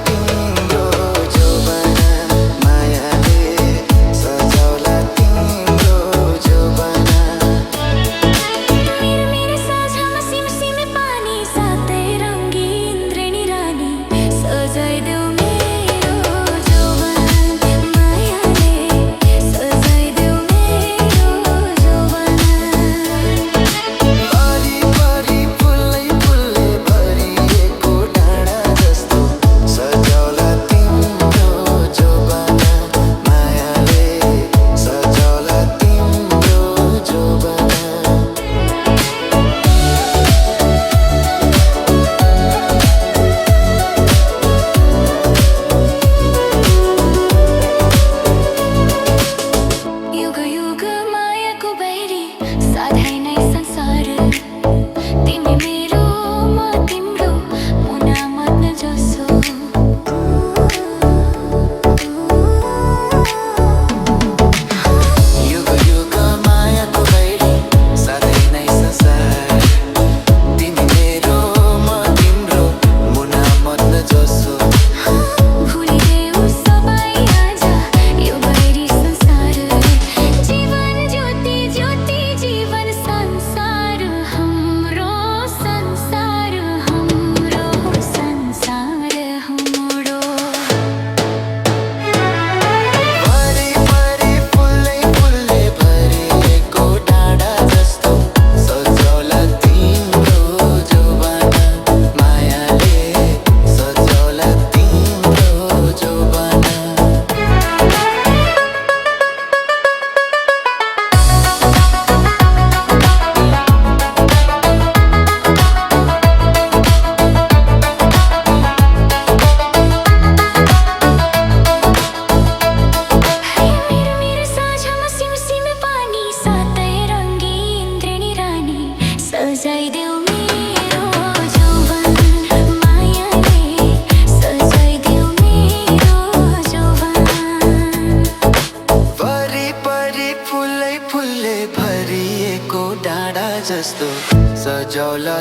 तिम्रो जोबना मायाले सजाउला तिम्रो जोबना मेरो साझामा सिमसिमे पानी सातै रङ्गी इन्द्रेणी रानी सजाइदेऊ मेरो जोबना मायाले सजाइदेऊ मेरो जोबना भरि भरि फुलै फुलले भरिएको डाँडा जस्तो सजाउला तिम्रो जोबना मायाले सजाउला तिम्रो जोबना युग युग मायाको बहिरी सधैँ नै संसार तिमी मेरो म तिम्रो मुना मत्न जसो युग युग मायाको बहिरी सधैँ नै संसार तिमी मेरो म तिम्रो मुना मत्न जसो भुलिदेऊ सबै आज यो बहिरी संसार जीवन ज्योति ज्योति जीवन संसार हाम्रो संसार हाम्रो संसार हाम्रो भरि भरि फुलै फुलले भरिएको डाँडा जस्तो सजाउला तिम्रो जोबना मायाले सजाउला तिम्रो जोबना मेरो साझामा सिमसिमे पानी सातै रङ्गी इन्द्रेणी रानी सजाइदेऊ मेरो जोबना मायाले सजाइदेऊ मेरो जोबना भरि भरि फुलै फुलले भरिएको डाँडा जस्तो सजाउला